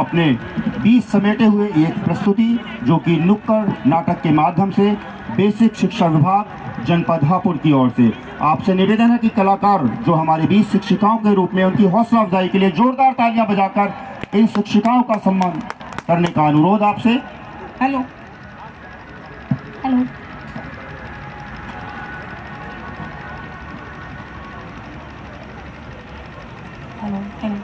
अपने बीच समेटे हुए एक प्रस्तुति जो कि नुक्कड़ नाटक के माध्यम से बेसिक शिक्षा विभाग जनपद हापुड़ की ओर से आपसे निवेदन है कि कलाकार जो हमारे बीच शिक्षिकाओं के रूप में उनकी हौसला अफजाई के लिए जोरदार तालियां बजाकर इन शिक्षिकाओं का सम्मान करने का अनुरोध आपसे। हेलो हेलो हेलो हेलो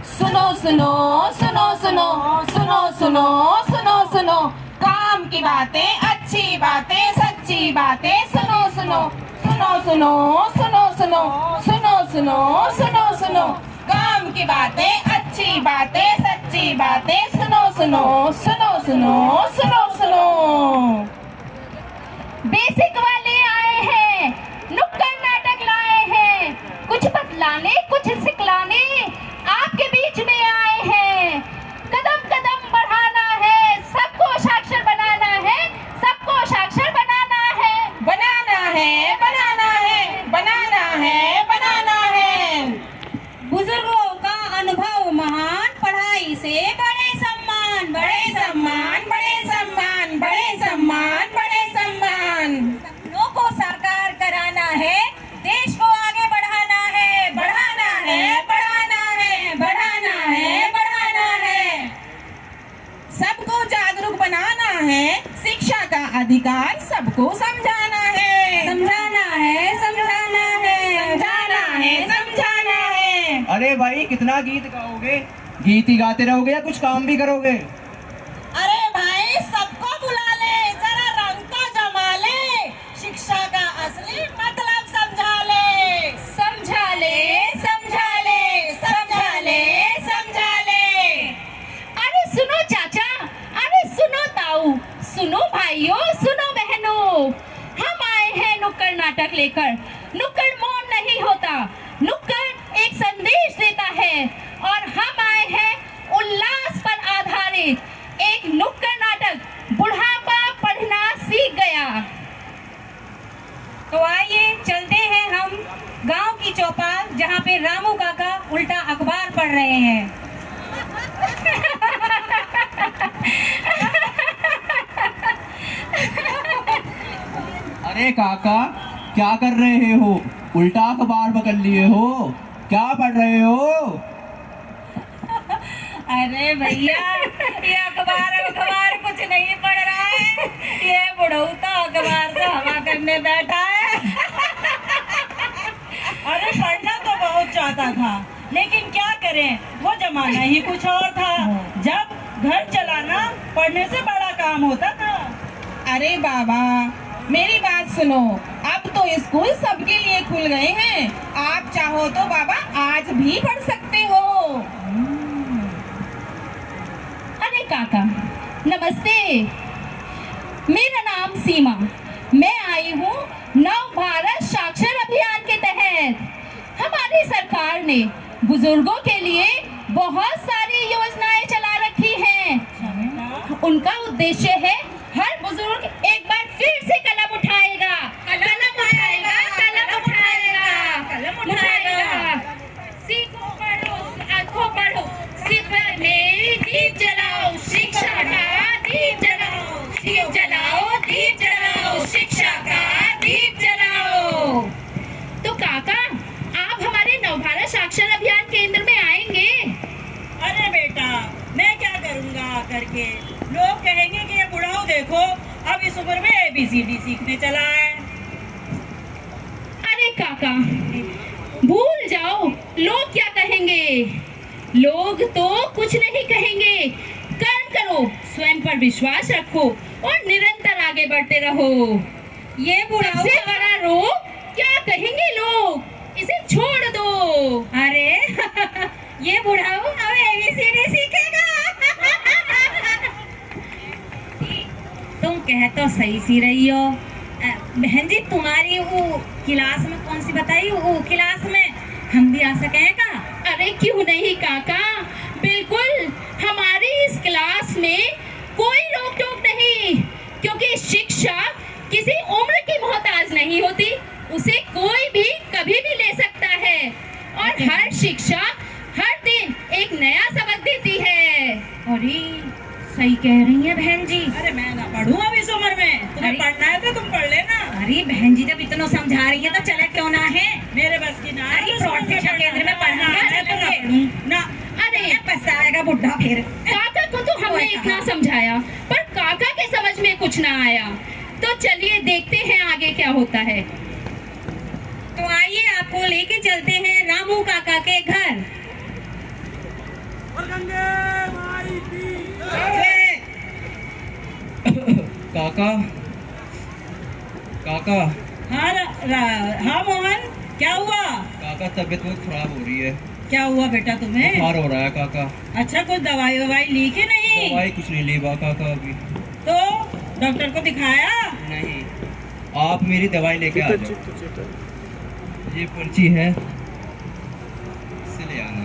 सुनो सुनो सुनो सुनो सुनो सुनो सुनो सुनो काम की बातें, अच्छी बातें, सच्ची बातें सुनो सुनो सुनो सुनो सुनो सुनो सुनो सुनो सुनो सुनो काम की बातें, अच्छी बातें, सच्ची बातें सुनो सुनो सुनो सुनो सुनो सुनो। बेसिक वाले आए हैं, नुक्कड़ नाटक लाए हैं, कुछ बतलाने कुछ सिखलाने आपके बीच में आए हैं। कदम कदम बढ़ाना है, सबको साक्षर बनाना है, सबको साक्षर बनाना है, बनाना है, बनाना है, बनाना है, बनाना है। बुजुर्गों का अनुभव महान, पढ़ाई से बड़े सम्मान, बड़े सम्मान, बड़े सम्मान, बड़े सम्मान, बड़े सम्मान। सपनों को साकार कराना है, देश को आगे बढ़ाना है, बढ़ाना है, बढ़ाना है, बढ़ाना है, बढ़ाना है। सबको जागरूक बनाना है, शिक्षा का अधिकार सबको समझाना है, समझाना है, समझाना है, समझाना है, समझाना है। अरे भाई कितना गीत गाओगे? गीत ही गाते रहोगे या कुछ काम भी करोगे? अरे भाई सबको बुला ले, जरा रंग तो जमा ले, शिक्षा का असली मतलब समझा ले, समझा ले, समझा ले, समझा ले, समझा ले। अरे सुनो चाचा, अरे सुनो ताऊ, सुनो भाइयों, सुनो बहनों, हम आए हैं नुक्कड़ नाटक लेकर। नुक्कड़ मौन नहीं होता, नुक्कड़ एक संदेश देता है और हम आए हैं उल्लास पर आधारित एक नुक्कड़ नाटक, बुढ़ापा पढ़ना सीख गया। तो आइए चलते हैं हम गांव की चौपाल, जहां पे रामू काका उल्टा अखबार पढ़ रहे हैं। अरे काका क्या कर रहे हो? उल्टा अखबार पकड़ लिए हो, क्या पढ़ रहे हो? अरे भैया ये अखबार कुछ नहीं पढ़ रहा है, ये बुढ़ौता अखबार से हवा करने बैठा है। अरे पढ़ना तो बहुत चाहता था, लेकिन क्या करें, वो जमाना ही कुछ और था, जब घर चलाना पढ़ने से बड़ा काम होता था। अरे बाबा मेरी बात सुनो, अब तो स्कूल सबके लिए खुल गए हैं, आप चाहो तो बाबा आज भी पढ़ सकते हो। अरे काका नमस्ते, मेरा नाम सीमा, मैं आई हूँ नव भारत साक्षर अभियान के तहत। हमारी सरकार ने बुजुर्गों के लिए बहुत सारी योजनाएं चला रखी हैं। उनका उद्देश्य है हर बुजुर्ग एक बार फिर से कलम उठाएगा, कलम उठाएगा, कलम उठाएगा, कलम उठाएगा। सीखो पढ़ो, आंखों पढ़ो, सिर्फ में दीप जलाओ, शिक्षा का दीप जलाओ, दीप जलाओ, दीप जलाओ, शिक्षा का दीप जलाओ। तो काका आप हमारे नवभारत साक्षर अभियान केंद्र में आएंगे? अरे बेटा मैं क्या करूंगा करके, लोग कहेंगे कि ये बुढ़ाऊ देखो अब इस उम्र में ABCD सीखने चला है। अरे काका भूल जाओ लोग क्या कहेंगे, लोग तो कुछ नहीं कहेंगे, कर्म करो, स्वयं पर विश्वास रखो और निरंतर आगे बढ़ते रहो। ये बुढ़ाऊ से बड़ा रोग क्या कहेंगे लोग, इसे छोड़ दो। अरे ये बुढ़ाऊ अब ABCD सीखेगा। तुम कह तो सही सी रही हो बहन जी, तुम्हारी वो क्लास में कौन सी बताई, वो क्लास में हम भी आ सके हैं का? अरे क्यों नहीं काका, बिल्कुल हमारी इस क्लास में कोई रोक टोक नहीं, क्योंकि शिक्षा किसी उम्र की मोहताज नहीं होती, उसे कोई भी कभी भी ले सकता शिक्षा हर दिन एक नया सबक देती है। अरे सही कह रही हैं बहन जी। अरे मैं ना पढ़ूं अब इस उम्र में, तुम्हें अरे- पढ़ना है तो तुम पढ़ लेना। अरे बहन जी जब इतना समझा रही है तो चले क्यों ना है। मेरे बस की ना है, अरे इस प्रौढ़ उम्र में शिक्षा केंद्र में पढ़ना है, मैं तो ना चलेंगे। पढ़ूं ना। अरे पछताएगा बुढ़ा फिर। काका को तो हमने इतना समझाया पर काका के समझ में कुछ ना आया। तो चलिए देखते हैं आगे क्या होता है। तो आइए आपको लेके चलते हैं रामू काका के घर। काका काका हाँ हाँ मोहन, क्या हुआ? काका तबीयत बहुत खराब हो रही है। क्या हुआ बेटा तुम्हें? बुखार हो रहा है काका। अच्छा कुछ दवाई ववाई ली कि नहीं? दवाई कुछ नहीं ली बा काका अभी। तो डॉक्टर को दिखाया? नहीं, आप मेरी दवाई लेके आ जाओ। ये पर्ची है, इससे ले आना।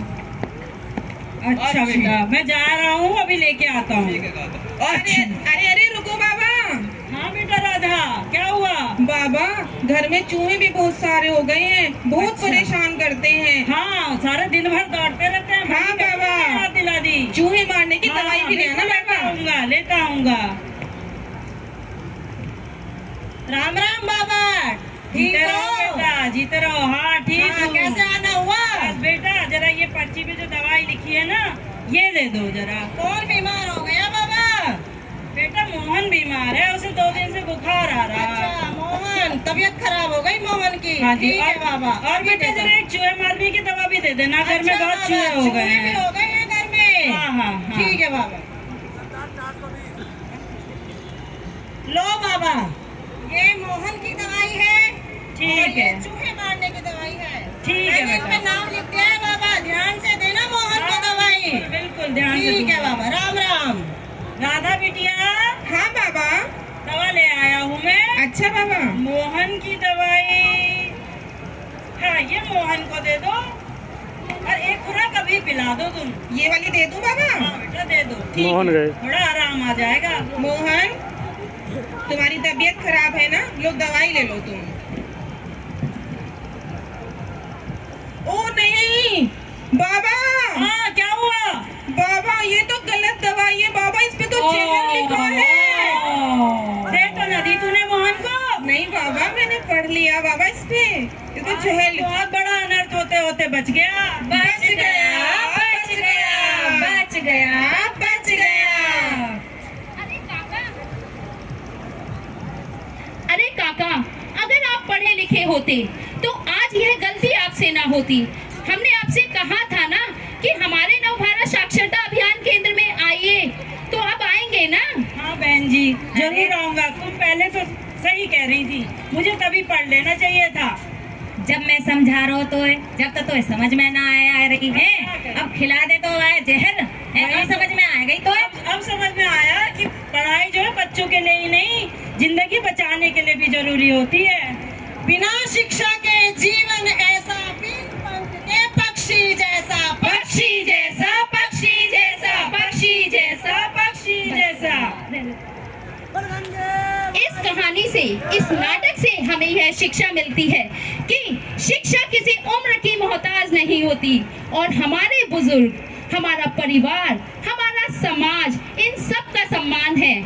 अच्छा बेटा मैं जा रहा हूँ, अभी लेके आता हूँ। ठीक है काका। अरे अरे अरे रुको बाबा। हाँ बेटा राधा, क्या हुआ? बाबा घर में चूहे भी बहुत सारे हो गए हैं, बहुत अच्छा। परेशान करते हैं। हाँ सारा दिन भर दौड़ते रहते हैं। हाँ, मैंने बाबा। याद दिला दी। चूहे मारने की हाँ, दवाई भी ले आना लेता बाबा। आऊंगा, लेता आऊंगा। राम राम बाबा। ठीक जीते रहो हो? बेटा, जीते रहो। हाँ ठीक हाँ, हूँ। कैसे आना हुआ? बस बेटा जरा ये पर्ची पे जो दवाई लिखी है ना, ये दे दो जरा। कौन बीमार हो गया बाबा? बेटा मोहन बीमार है, उसे 2 दिन से बुखार आ रहा है। अच्छा मोहन, तबीयत खराब हो गई मोहन की। हाँ जी, ठीक है बाबा। और बेटा जरा एक चूहे मारने की दवा भी दे देना, घर में अच्छा बहुत बाबा, चूहे हो गए चूहे भी हैं। हो गए हैं घर में। हाँ हाँ हाँ। ठीक है बाबा। लो बाबा, ये मोहन की दवाई है। ठीक और ये है। चूहे मारने की दवाई है। ठीक है मैंने बेटा। इसमें नाम लिख दिया है बाबा, ध्यान से देना मोहन को दवाई। बिल्कुल ध्यान से ठीक है दूंगा। बाबा, राम राम। राधा बिटिया, हाँ बाबा। दवा ले आया हूँ मैं। अच्छा बाबा। मोहन की दवाई, हाँ ये मोहन को दे दो, और एक खुराक अभी पिला दो तुम। ये वाली दे दूं बाबा? हाँ बेटा दे दो। मोहन गए, थोड़ा आराम आ जाएगा। मोहन तुम्हारी तबीयत खराब है ना, लो दवाई ले लो तुम। ओ नहीं बाबा। हाँ क्या हुआ? बाबा ये तो गलत दवाई है बाबा, इस पे तो जहर लिखा है। दे तो न दी तूने मोहन को? नहीं बाबा मैंने पढ़ लिया बाबा, इस पे ये तो जहर लिखा। बहुत बड़ा अनर्थ होते होते बच गया। बच गया, बच गया, बच गया, बच गया। अरे काका अगर आप पढ़े लिखे होते तो आज यह गलती आपसे ना होती। हमने आपसे कहा था ना कि हमारे नव भारत साक्षरता अभियान केंद्र में आइए, तो अब आएंगे ना। हाँ बहन जी जरूर आऊंगा। तुम पहले तो सही कह रही थी, मुझे तभी पढ़ लेना चाहिए था। जब मैं समझा रहा हूँ तो जब तक तो समझ में ना आया रही है, अब खिला दे तो आए जहर अब समझ में आ गई। तो अब समझ में आया कि पढ़ाई जो है बच्चों के लिए ही नहीं, जिंदगी बचाने के लिए भी जरूरी होती है। बिना शिक्षा के जीवन ऐसा, बिन पंख के पक्षी जैसा, पक्षी जैसा, पक्षी जैसा, पक्षी जैसा, पक्षी जैसा। इस कहानी से, इस नाटक से हमें यह शिक्षा मिलती है कि शिक्षा किसी उम्र की मोहताज नहीं होती और हमारे बुजुर्ग, हमारा परिवार, हमारा समाज, इन सब का सम्मान है।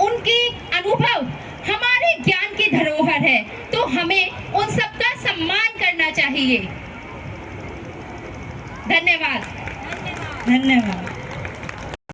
उनकी अनुभव हमारे ज्ञान की धरोहर है, तो हमें उन सब का सम्मान करना चाहिए। धन्यवाद। धन्यवाद।